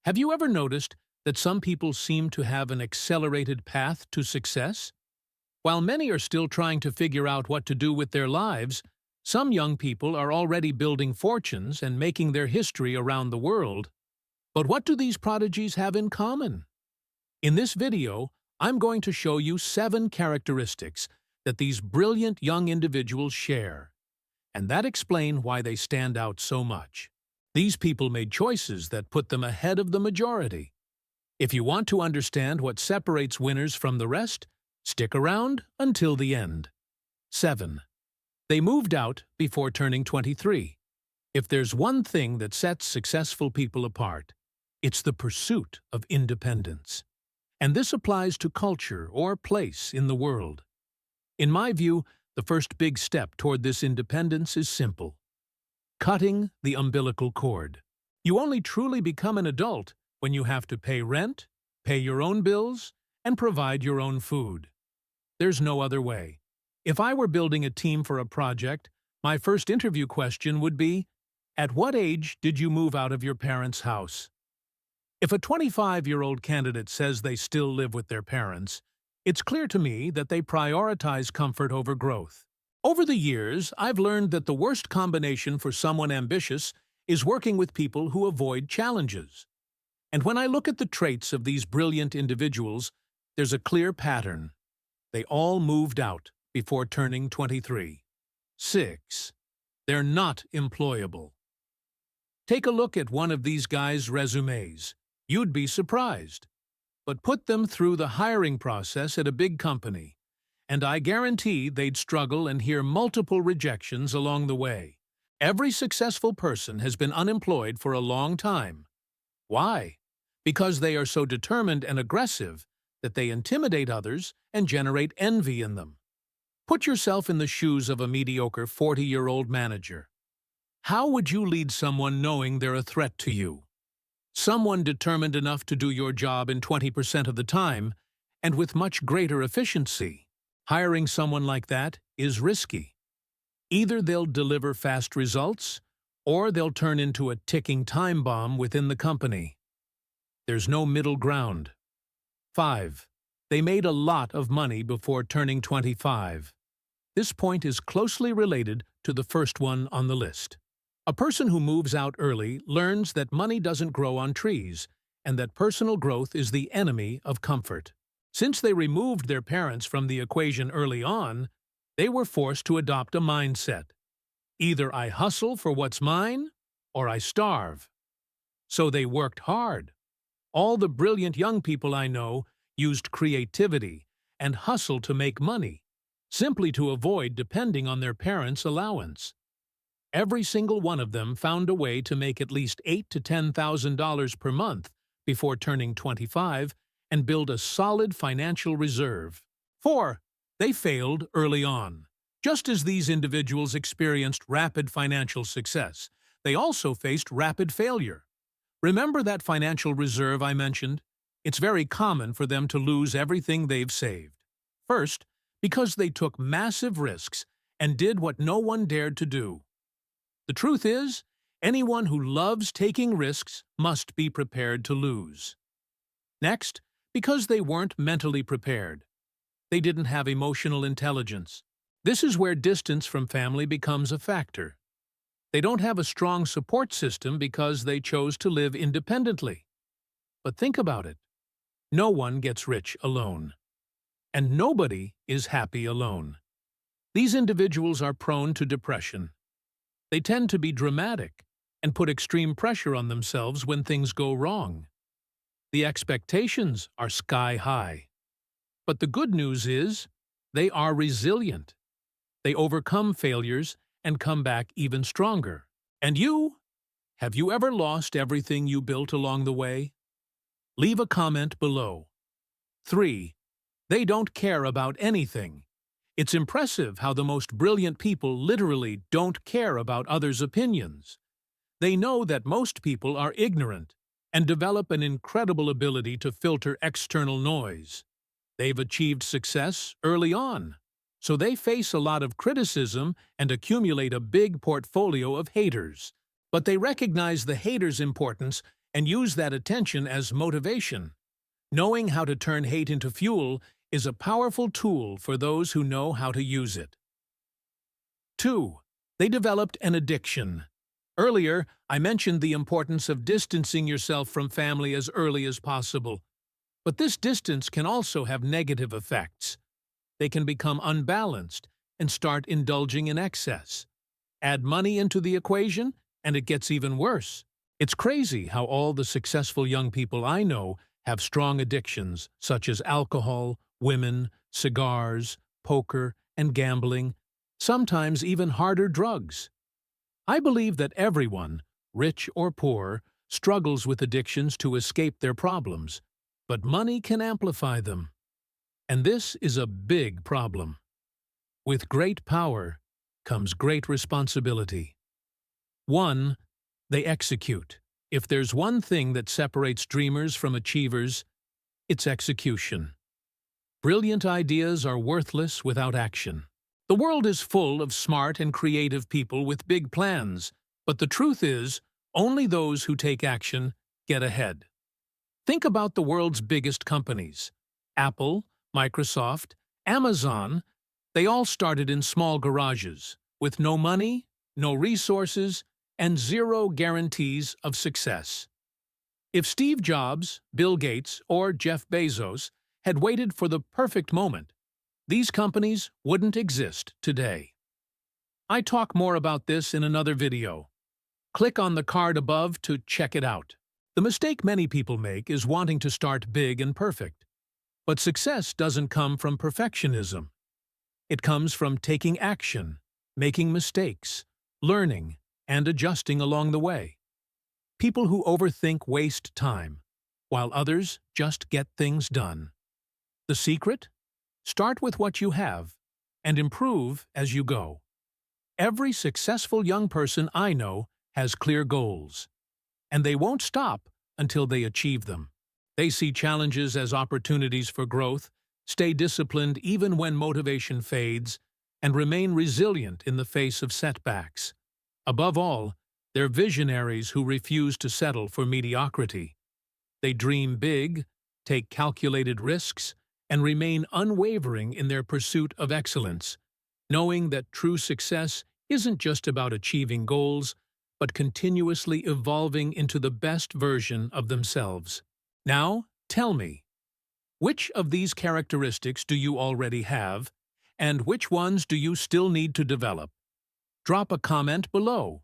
Have you ever noticed that some people seem to have an accelerated path to success? While many are still trying to figure out what to do with their lives, some young people are already building fortunes and making their history around the world. But what do these prodigies have in common? In this video, I'm going to show you 7 characteristics that these brilliant young individuals share, and that explain why they stand out so much. These people made choices that put them ahead of the majority. If you want to understand what separates winners from the rest, stick around until the end. 7. They moved out before turning 23. If there's one thing that sets successful people apart, it's the pursuit of independence. And this applies to culture or place in the world. In my view, the first big step toward this independence is simple: cutting the umbilical cord. You only truly become an adult when you have to pay rent, pay your own bills, and provide your own food. There's no other way. If I were building a team for a project, my first interview question would be, at what age did you move out of your parents' house? If a 25-year-old candidate says they still live with their parents, it's clear to me that they prioritize comfort over growth. Over the years, I've learned that the worst combination for someone ambitious is working with people who avoid challenges. And when I look at the traits of these brilliant individuals, there's a clear pattern. They all moved out before turning 23. 6. They're not employable. Take a look at one of these guys' resumes. You'd be surprised. But put them through the hiring process at a big company, and I guarantee they'd struggle and hear multiple rejections along the way. Every successful person has been unemployed for a long time. Why? Because they are so determined and aggressive that they intimidate others and generate envy in them. Put yourself in the shoes of a mediocre 40-year-old manager. How would you lead someone knowing they're a threat to you? Someone determined enough to do your job in 20% of the time and with much greater efficiency. Hiring someone like that is risky. Either they'll deliver fast results, or they'll turn into a ticking time bomb within the company. There's no middle ground. 5. They made a lot of money before turning 25. This point is closely related to the first one on the list. A person who moves out early learns that money doesn't grow on trees, and that personal growth is the enemy of comfort. Since they removed their parents from the equation early on, they were forced to adopt a mindset. Either I hustle for what's mine, or I starve. So they worked hard. All the brilliant young people I know used creativity and hustle to make money, simply to avoid depending on their parents' allowance. Every single one of them found a way to make at least $8,000 to $10,000 per month before turning 25 and build a solid financial reserve. 4. They failed early on. Just as these individuals experienced rapid financial success, they also faced rapid failure. Remember that financial reserve I mentioned? It's very common for them to lose everything they've saved. First, because they took massive risks and did what no one dared to do. The truth is, anyone who loves taking risks must be prepared to lose. Next, because they weren't mentally prepared. They didn't have emotional intelligence. This is where distance from family becomes a factor. They don't have a strong support system because they chose to live independently. But think about it. No one gets rich alone. And nobody is happy alone. These individuals are prone to depression. They tend to be dramatic and put extreme pressure on themselves when things go wrong. The expectations are sky high. But the good news is, they are resilient. They overcome failures and come back even stronger. And you? Have you ever lost everything you built along the way? Leave a comment below. 3. They don't care about anything. It's impressive how the most brilliant people literally don't care about others' opinions. They know that most people are ignorant and develop an incredible ability to filter external noise. They've achieved success early on, so they face a lot of criticism and accumulate a big portfolio of haters. But they recognize the haters' importance and use that attention as motivation. Knowing how to turn hate into fuel is a powerful tool for those who know how to use it. 2. They developed an addiction. Earlier, I mentioned the importance of distancing yourself from family as early as possible. But this distance can also have negative effects. They can become unbalanced and start indulging in excess. Add money into the equation, and it gets even worse. It's crazy how all the successful young people I know have strong addictions, such as alcohol, women, cigars, poker, and gambling, sometimes even harder drugs. I believe that everyone, rich or poor, struggles with addictions to escape their problems, but money can amplify them. And this is a big problem. With great power comes great responsibility. 1. They execute. If there's one thing that separates dreamers from achievers, it's execution. Brilliant ideas are worthless without action. The world is full of smart and creative people with big plans, but the truth is, only those who take action get ahead. Think about the world's biggest companies. Apple, Microsoft, Amazon, they all started in small garages, with no money, no resources, and zero guarantees of success. If Steve Jobs, Bill Gates, or Jeff Bezos had waited for the perfect moment, these companies wouldn't exist today. I talk more about this in another video. Click on the card above to check it out. The mistake many people make is wanting to start big and perfect. But success doesn't come from perfectionism. It comes from taking action, making mistakes, learning, and adjusting along the way. People who overthink waste time, while others just get things done. The secret? Start with what you have, and improve as you go. Every successful young person I know has clear goals, and they won't stop until they achieve them. They see challenges as opportunities for growth, stay disciplined even when motivation fades, and remain resilient in the face of setbacks. Above all, they're visionaries who refuse to settle for mediocrity. They dream big, take calculated risks, and remain unwavering in their pursuit of excellence, knowing that true success isn't just about achieving goals, but continuously evolving into the best version of themselves. Now, tell me, which of these characteristics do you already have, and which ones do you still need to develop? Drop a comment below.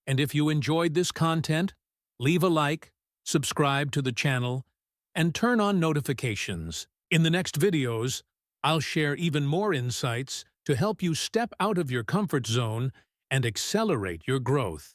And if you enjoyed this content, leave a like, subscribe to the channel, and turn on notifications. In the next videos, I'll share even more insights to help you step out of your comfort zone and accelerate your growth.